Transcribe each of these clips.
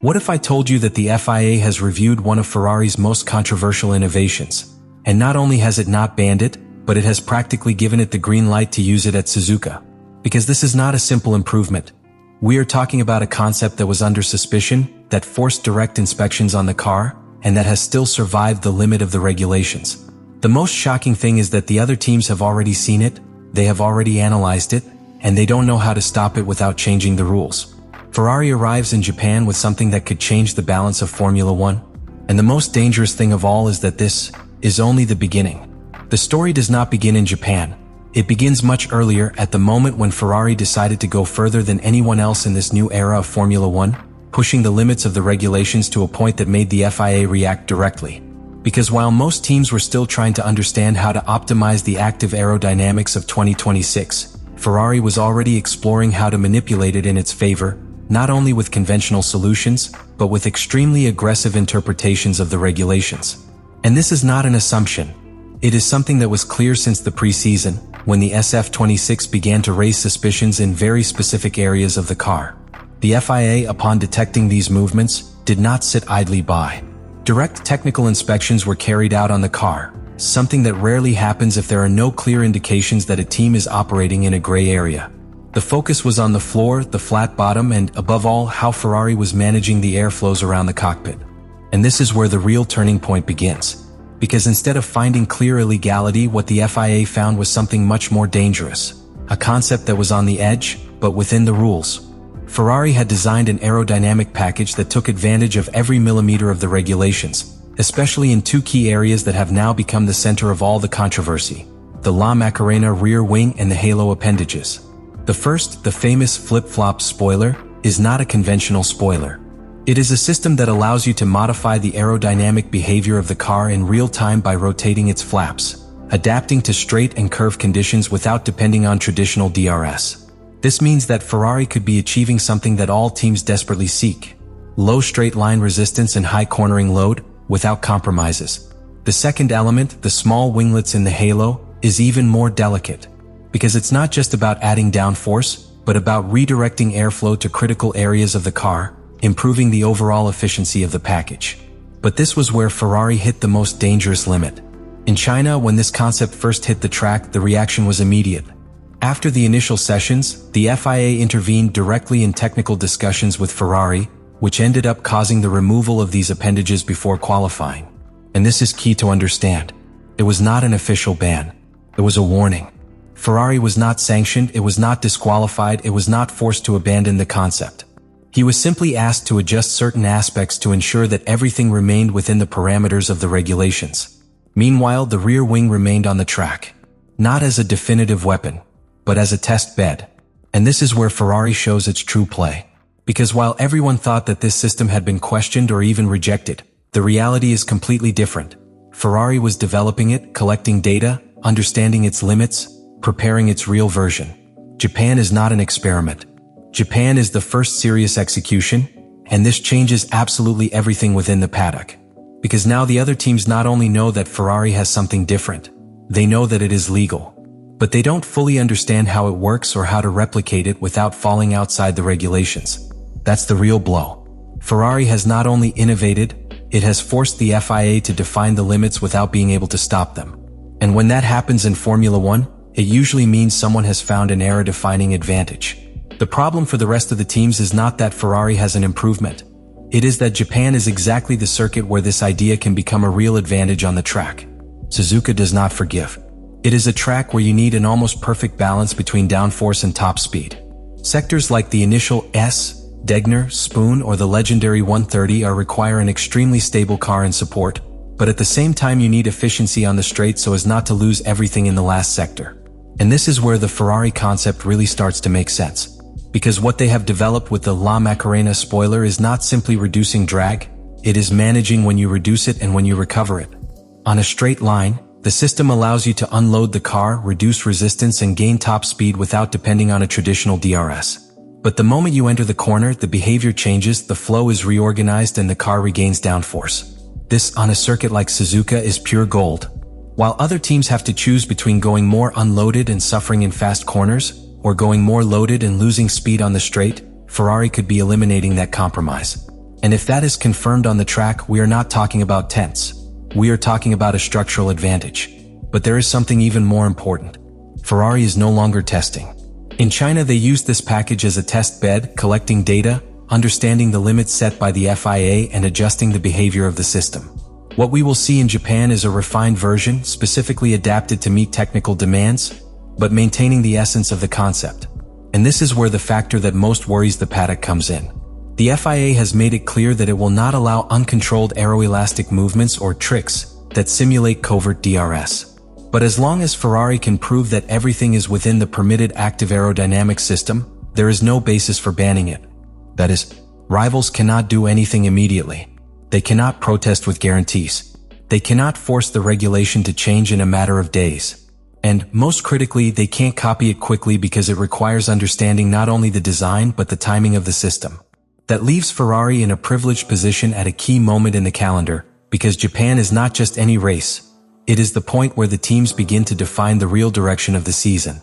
What if I told you that the FIA has reviewed one of Ferrari's most controversial innovations? And not only has it not banned it, but it has practically given it the green light to use it at Suzuka. Because this is not a simple improvement. We are talking about a concept that was under suspicion, that forced direct inspections on the car, and that has still survived the limit of the regulations. The most shocking thing is that the other teams have already seen it, they have already analyzed it, and they don't know how to stop it without changing the rules. Ferrari arrives in Japan with something that could change the balance of Formula One. And the most dangerous thing of all is that this is only the beginning. The story does not begin in Japan. It begins much earlier, at the moment when Ferrari decided to go further than anyone else in this new era of Formula One, pushing the limits of the regulations to a point that made the FIA react directly. Because while most teams were still trying to understand how to optimize the active aerodynamics of 2026, Ferrari was already exploring how to manipulate it in its favor, not only with conventional solutions, but with extremely aggressive interpretations of the regulations. And this is not an assumption. It is something that was clear since the pre-season, when the SF26 began to raise suspicions in very specific areas of the car. The FIA, upon detecting these movements, did not sit idly by. Direct technical inspections were carried out on the car, something that rarely happens if there are no clear indications that a team is operating in a gray area. The focus was on the floor, the flat bottom, and, above all, how Ferrari was managing the airflows around the cockpit. And this is where the real turning point begins. Because instead of finding clear illegality, what the FIA found was something much more dangerous. A concept that was on the edge, but within the rules. Ferrari had designed an aerodynamic package that took advantage of every millimeter of the regulations, especially in two key areas that have now become the center of all the controversy: the La Macarena rear wing and the halo appendages. The first, the famous flip-flop spoiler, is not a conventional spoiler. It is a system that allows you to modify the aerodynamic behavior of the car in real time by rotating its flaps, adapting to straight and curve conditions without depending on traditional DRS. This means that Ferrari could be achieving something that all teams desperately seek: low straight line resistance and high cornering load, without compromises. The second element, the small winglets in the halo, is even more delicate. Because it's not just about adding downforce, but about redirecting airflow to critical areas of the car, improving the overall efficiency of the package. But this was where Ferrari hit the most dangerous limit. In China, when this concept first hit the track, the reaction was immediate. After the initial sessions, the FIA intervened directly in technical discussions with Ferrari, which ended up causing the removal of these appendages before qualifying. And this is key to understand. It was not an official ban. It was a warning. Ferrari was not sanctioned, it was not disqualified, it was not forced to abandon the concept. He was simply asked to adjust certain aspects to ensure that everything remained within the parameters of the regulations. Meanwhile, the rear wing remained on the track. Not as a definitive weapon, but as a test bed. And this is where Ferrari shows its true play. Because while everyone thought that this system had been questioned or even rejected, the reality is completely different. Ferrari was developing it, collecting data, understanding its limits, preparing its real version. Japan is not an experiment. Japan is the first serious execution, and this changes absolutely everything within the paddock. Because now the other teams not only know that Ferrari has something different, they know that it is legal. But they don't fully understand how it works or how to replicate it without falling outside the regulations. That's the real blow. Ferrari has not only innovated, it has forced the FIA to define the limits without being able to stop them. And when that happens in Formula One, it usually means someone has found an era-defining advantage. The problem for the rest of the teams is not that Ferrari has an improvement. It is that Japan is exactly the circuit where this idea can become a real advantage on the track. Suzuka does not forgive. It is a track where you need an almost perfect balance between downforce and top speed. Sectors like the initial S, Degner, Spoon, or the legendary 130 require an extremely stable car and support, but at the same time you need efficiency on the straight so as not to lose everything in the last sector. And this is where the Ferrari concept really starts to make sense. Because what they have developed with the La Macarena spoiler is not simply reducing drag, it is managing when you reduce it and when you recover it. On a straight line, the system allows you to unload the car, reduce resistance, and gain top speed without depending on a traditional DRS. But the moment you enter the corner, the behavior changes, the flow is reorganized, and the car regains downforce. This, on a circuit like Suzuka, is pure gold. While other teams have to choose between going more unloaded and suffering in fast corners, or going more loaded and losing speed on the straight, Ferrari could be eliminating that compromise. And if that is confirmed on the track, we are not talking about tenths. We are talking about a structural advantage. But there is something even more important. Ferrari is no longer testing. In China, they used this package as a test bed, collecting data, understanding the limits set by the FIA, and adjusting the behavior of the system. What we will see in Japan is a refined version, specifically adapted to meet technical demands, but maintaining the essence of the concept. And this is where the factor that most worries the paddock comes in. The FIA has made it clear that it will not allow uncontrolled aeroelastic movements or tricks that simulate covert DRS. But as long as Ferrari can prove that everything is within the permitted active aerodynamic system, there is no basis for banning it. That is, rivals cannot do anything immediately. They cannot protest with guarantees. They cannot force the regulation to change in a matter of days. And, most critically, they can't copy it quickly because it requires understanding not only the design but the timing of the system. That leaves Ferrari in a privileged position at a key moment in the calendar, because Japan is not just any race. It is the point where the teams begin to define the real direction of the season.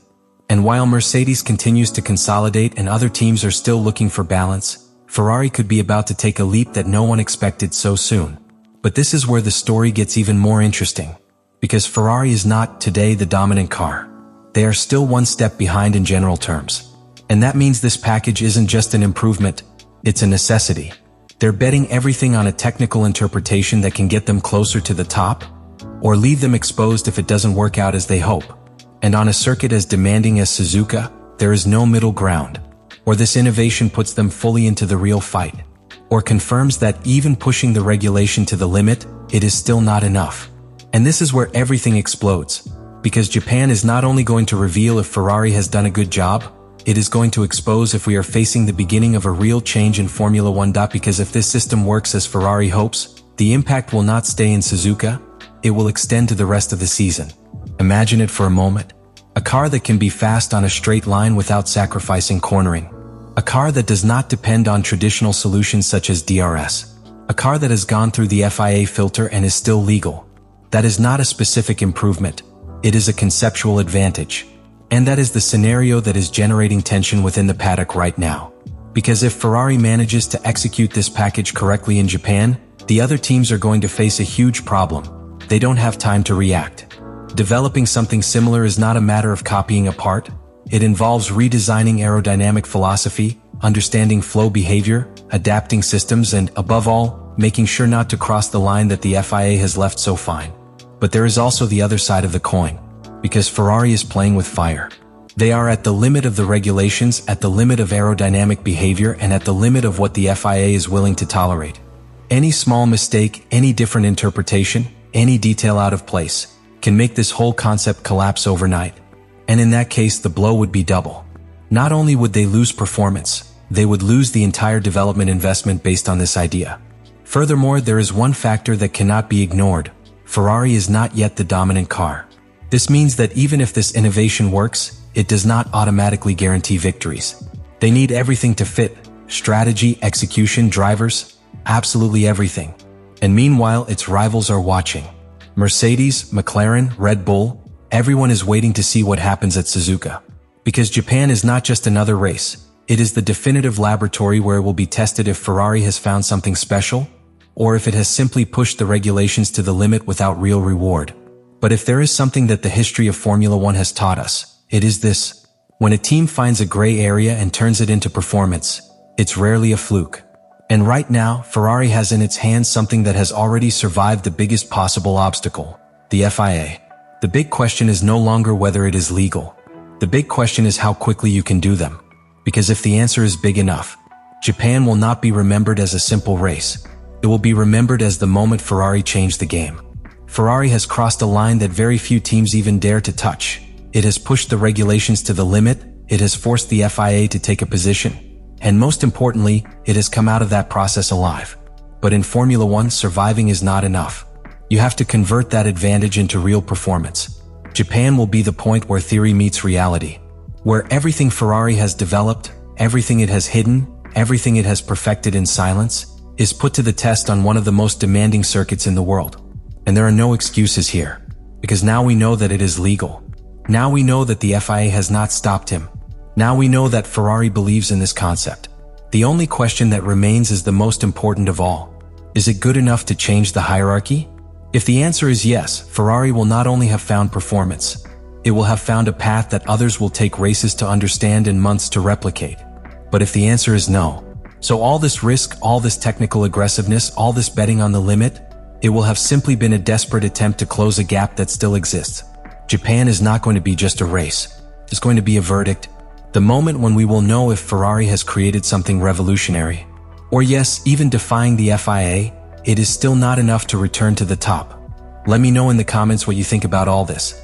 And while Mercedes continues to consolidate and other teams are still looking for balance, Ferrari could be about to take a leap that no one expected so soon. But this is where the story gets even more interesting. Because Ferrari is not, today, the dominant car. They are still one step behind in general terms. And that means this package isn't just an improvement, it's a necessity. They're betting everything on a technical interpretation that can get them closer to the top, or leave them exposed if it doesn't work out as they hope. And on a circuit as demanding as Suzuka, there is no middle ground. Or this innovation puts them fully into the real fight, or confirms that even pushing the regulation to the limit, it is still not enough. And this is where everything explodes, because Japan is not only going to reveal if Ferrari has done a good job, it is going to expose if we are facing the beginning of a real change in Formula 1. Because if this system works as Ferrari hopes, the impact will not stay in Suzuka, it will extend to the rest of the season. Imagine it for a moment. A car that can be fast on a straight line without sacrificing cornering. A car that does not depend on traditional solutions such as DRS. A car that has gone through the FIA filter and is still legal. That is not a specific improvement. It is a conceptual advantage. And that is the scenario that is generating tension within the paddock right now. Because if Ferrari manages to execute this package correctly in Japan, the other teams are going to face a huge problem. They don't have time to react. Developing something similar is not a matter of copying a part. It involves redesigning aerodynamic philosophy, understanding flow behavior, adapting systems, and, above all, making sure not to cross the line that the FIA has left so fine. But there is also the other side of the coin. Because Ferrari is playing with fire. They are at the limit of the regulations, at the limit of aerodynamic behavior, and at the limit of what the FIA is willing to tolerate. Any small mistake, any different interpretation, any detail out of place, can make this whole concept collapse overnight. And in that case, the blow would be double. Not only would they lose performance, they would lose the entire development investment based on this idea. Furthermore, there is one factor that cannot be ignored. Ferrari is not yet the dominant car. This means that even if this innovation works, it does not automatically guarantee victories. They need everything to fit: strategy, execution, drivers, absolutely everything. And meanwhile, its rivals are watching. Mercedes, McLaren, Red Bull, everyone is waiting to see what happens at Suzuka. Because Japan is not just another race, it is the definitive laboratory where it will be tested if Ferrari has found something special, or if it has simply pushed the regulations to the limit without real reward. But if there is something that the history of Formula 1 has taught us, it is this. When a team finds a gray area and turns it into performance, it's rarely a fluke. And right now, Ferrari has in its hands something that has already survived the biggest possible obstacle: the FIA. The big question is no longer whether it is legal. The big question is how quickly you can do them. Because if the answer is big enough, Japan will not be remembered as a simple race. It will be remembered as the moment Ferrari changed the game. Ferrari has crossed a line that very few teams even dare to touch. It has pushed the regulations to the limit, it has forced the FIA to take a position, and most importantly, it has come out of that process alive. But in Formula 1, surviving is not enough. You have to convert that advantage into real performance. Japan will be the point where theory meets reality. Where everything Ferrari has developed, everything it has hidden, everything it has perfected in silence, is put to the test on one of the most demanding circuits in the world. And there are no excuses here. Because now we know that it is legal. Now we know that the FIA has not stopped him. Now we know that Ferrari believes in this concept. The only question that remains is the most important of all. Is it good enough to change the hierarchy? If the answer is yes, Ferrari will not only have found performance, it will have found a path that others will take races to understand and months to replicate. But if the answer is no, so all this risk, all this technical aggressiveness, all this betting on the limit, it will have simply been a desperate attempt to close a gap that still exists. Japan is not going to be just a race. It's going to be a verdict. The moment when we will know if Ferrari has created something revolutionary. Or yes, even defying the FIA, it is still not enough to return to the top. Let me know in the comments what you think about all this.